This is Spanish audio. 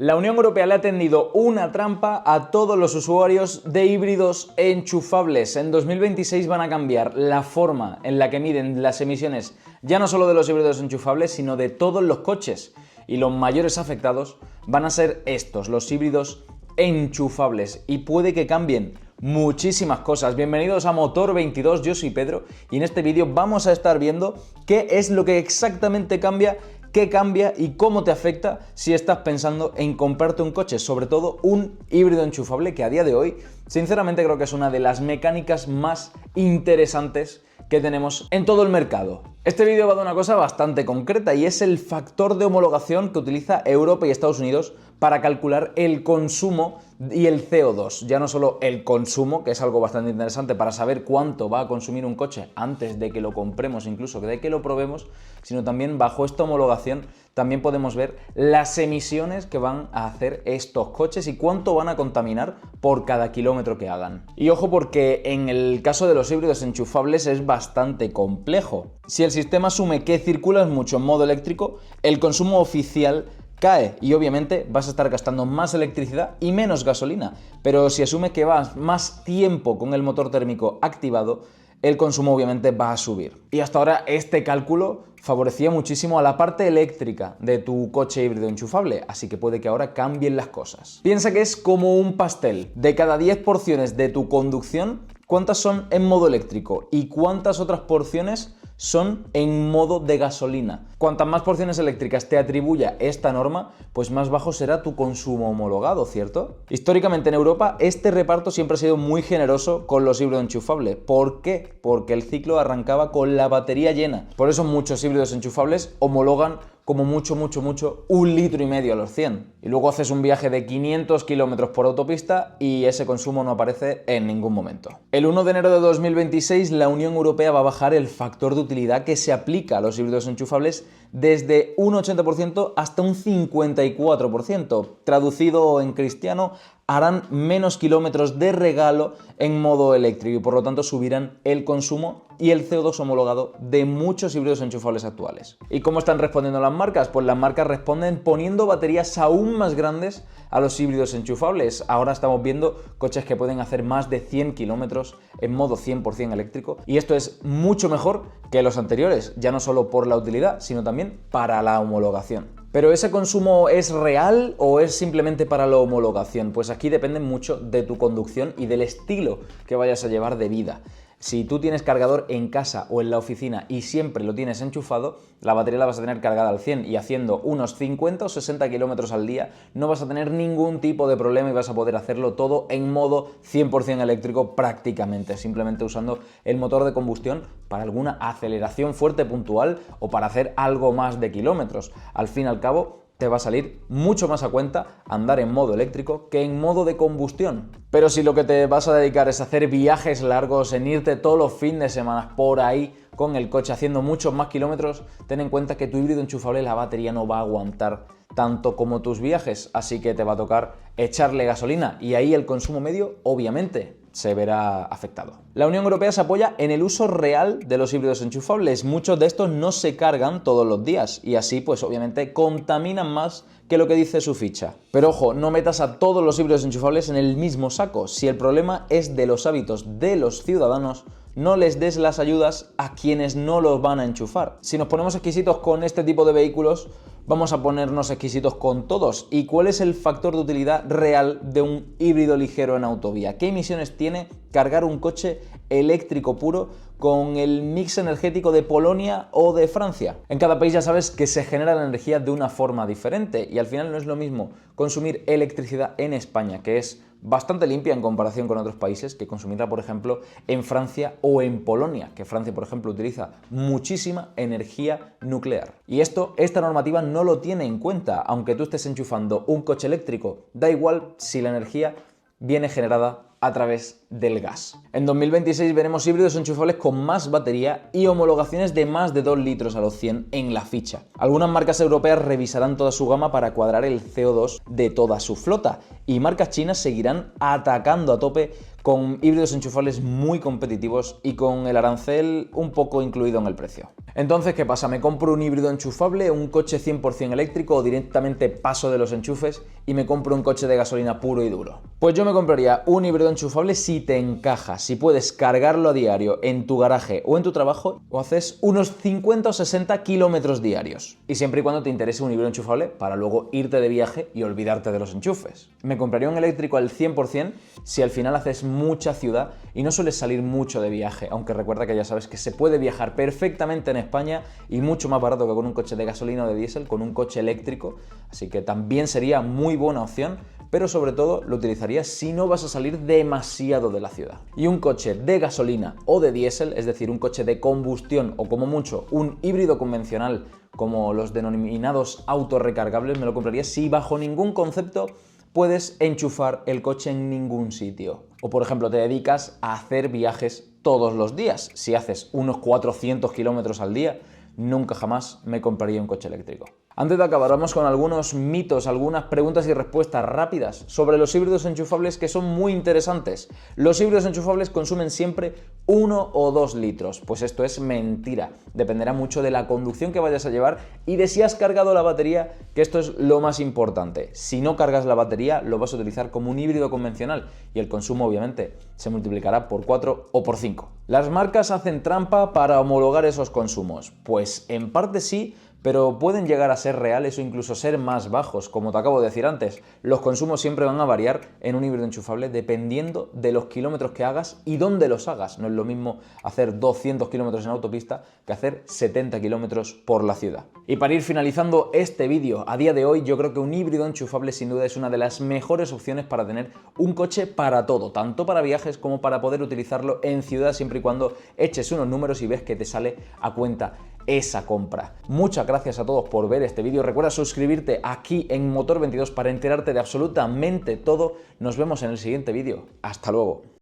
La Unión Europea le ha tendido una trampa a todos los usuarios de híbridos enchufables. En 2026 van a cambiar la forma en la que miden las emisiones, ya no solo de los híbridos enchufables, sino de todos los coches. Y los mayores afectados van a ser estos, los híbridos enchufables. Y puede que cambien muchísimas cosas. Bienvenidos a Motor 22, yo soy Pedro y en este vídeo vamos a estar viendo qué es lo que exactamente cambia, qué cambia y cómo te afecta si estás pensando en comprarte un coche, sobre todo un híbrido enchufable, que a día de hoy sinceramente creo que es una de las mecánicas más interesantes que tenemos en todo el mercado. Este vídeo va de una cosa bastante concreta y es el factor de homologación que utiliza Europa y Estados Unidos para calcular el consumo y el CO2. Ya no solo el consumo, que es algo bastante interesante para saber cuánto va a consumir un coche antes de que lo compremos, incluso de que lo probemos, sino también bajo esta homologación también podemos ver las emisiones que van a hacer estos coches y cuánto van a contaminar por cada kilómetro que hagan. Y ojo, porque en el caso de los híbridos enchufables es bastante complejo. Si el sistema asume que circulas mucho en modo eléctrico, el consumo oficial cae y obviamente vas a estar gastando más electricidad y menos gasolina. Pero si asume que vas más tiempo con el motor térmico activado, el consumo obviamente va a subir. Y hasta ahora este cálculo favorecía muchísimo a la parte eléctrica de tu coche híbrido enchufable, así que puede que ahora cambien las cosas. Piensa que es como un pastel. De cada 10 porciones de tu conducción, ¿cuántas son en modo eléctrico? ¿Y cuántas otras porciones son en modo de gasolina? Cuantas más porciones eléctricas te atribuya esta norma, pues más bajo será tu consumo homologado, ¿cierto? Históricamente en Europa este reparto siempre ha sido muy generoso con los híbridos enchufables. ¿Por qué? Porque el ciclo arrancaba con la batería llena. Por eso muchos híbridos enchufables homologan como mucho 1,5 litros a los 100. Y luego haces un viaje de 500 kilómetros por autopista y ese consumo no aparece en ningún momento. El 1 de enero de 2026 la Unión Europea va a bajar el factor de utilidad que se aplica a los híbridos enchufables desde un 80% hasta un 54%. Traducido en cristiano, harán menos kilómetros de regalo en modo eléctrico y por lo tanto subirán el consumo y el CO2 homologado de muchos híbridos enchufables actuales. ¿Y cómo están respondiendo las marcas? Pues las marcas responden poniendo baterías aún más grandes a los híbridos enchufables. Ahora estamos viendo coches que pueden hacer más de 100 kilómetros en modo 100% eléctrico y esto es mucho mejor que los anteriores, ya no solo por la utilidad, sino también para la homologación. ¿Pero ese consumo es real o es simplemente para la homologación? Pues aquí depende mucho de tu conducción y del estilo que vayas a llevar de vida. Si tú tienes cargador en casa o en la oficina y siempre lo tienes enchufado, la batería la vas a tener cargada al 100 y haciendo unos 50 o 60 kilómetros al día no vas a tener ningún tipo de problema y vas a poder hacerlo todo en modo 100% eléctrico prácticamente, simplemente usando el motor de combustión para alguna aceleración fuerte puntual o para hacer algo más de kilómetros. Al fin y al cabo, te va a salir mucho más a cuenta andar en modo eléctrico que en modo de combustión. Pero si lo que te vas a dedicar es a hacer viajes largos, en irte todos los fines de semana por ahí con el coche haciendo muchos más kilómetros, ten en cuenta que tu híbrido enchufable la batería no va a aguantar tanto como tus viajes, así que te va a tocar echarle gasolina y ahí el consumo medio obviamente se verá afectado. La Unión Europea se apoya en el uso real de los híbridos enchufables. Muchos de estos no se cargan todos los días y así pues obviamente contaminan más que lo que dice su ficha. Pero ojo, no metas a todos los híbridos enchufables en el mismo saco. Si el problema es de los hábitos de los ciudadanos, no les des las ayudas a quienes no los van a enchufar. Si nos ponemos exquisitos con este tipo de vehículos, vamos a ponernos exquisitos con todos. ¿Y cuál es el factor de utilidad real de un híbrido ligero en autovía? ¿Qué emisiones tiene cargar un coche eléctrico puro con el mix energético de Polonia o de Francia? En cada país ya sabes que se genera la energía de una forma diferente y al final no es lo mismo consumir electricidad en España, que es bastante limpia en comparación con otros países, que consumirla, por ejemplo, en Francia o en Polonia, que Francia, por ejemplo, utiliza muchísima energía nuclear. Y esta normativa no lo tiene en cuenta, aunque tú estés enchufando un coche eléctrico, da igual si la energía viene generada a través del gas. En 2026 veremos híbridos enchufables con más batería y homologaciones de más de 2 litros a los 100 en la ficha. Algunas marcas europeas revisarán toda su gama para cuadrar el CO2 de toda su flota y marcas chinas seguirán atacando a tope con híbridos enchufables muy competitivos y con el arancel un poco incluido en el precio. Entonces, ¿qué pasa? ¿Me compro un híbrido enchufable, un coche 100% eléctrico o directamente paso de los enchufes y me compro un coche de gasolina puro y duro? Pues yo me compraría un híbrido enchufable si te encaja, si puedes cargarlo a diario en tu garaje o en tu trabajo o haces unos 50 o 60 kilómetros diarios. Y siempre y cuando te interese un híbrido enchufable para luego irte de viaje y olvidarte de los enchufes. Me compraría un eléctrico al 100% si al final haces mucha ciudad y no sueles salir mucho de viaje, aunque recuerda que ya sabes que se puede viajar perfectamente en España y mucho más barato que con un coche de gasolina o de diésel, con un coche eléctrico, así que también sería muy buena opción, pero sobre todo lo utilizarías si no vas a salir demasiado de la ciudad. Y un coche de gasolina o de diésel, es decir, un coche de combustión o como mucho un híbrido convencional como los denominados autorrecargables, me lo compraría si bajo ningún concepto puedes enchufar el coche en ningún sitio. O por ejemplo te dedicas a hacer viajes todos los días. Si haces unos 400 kilómetros al día, nunca jamás me compraría un coche eléctrico. Antes de acabar, vamos con algunos mitos, algunas preguntas y respuestas rápidas sobre los híbridos enchufables que son muy interesantes. Los híbridos enchufables consumen siempre 1 o 2 litros. Pues esto es mentira. Dependerá mucho de la conducción que vayas a llevar y de si has cargado la batería, que esto es lo más importante. Si no cargas la batería, lo vas a utilizar como un híbrido convencional y el consumo obviamente se multiplicará por 4 o por 5. ¿Las marcas hacen trampa para homologar esos consumos? Pues en parte sí, pero pueden llegar a ser reales o incluso ser más bajos. Como te acabo de decir antes, los consumos siempre van a variar en un híbrido enchufable dependiendo de los kilómetros que hagas y dónde los hagas. No es lo mismo hacer 200 kilómetros en autopista que hacer 70 kilómetros por la ciudad. Y para ir finalizando este vídeo, a día de hoy yo creo que un híbrido enchufable sin duda es una de las mejores opciones para tener un coche para todo, tanto para viajes como para poder utilizarlo en ciudad siempre y cuando eches unos números y ves que te sale a cuenta esa compra. Muchas gracias a todos por ver este vídeo. Recuerda suscribirte aquí en Motor22 para enterarte de absolutamente todo. Nos vemos en el siguiente vídeo. Hasta luego.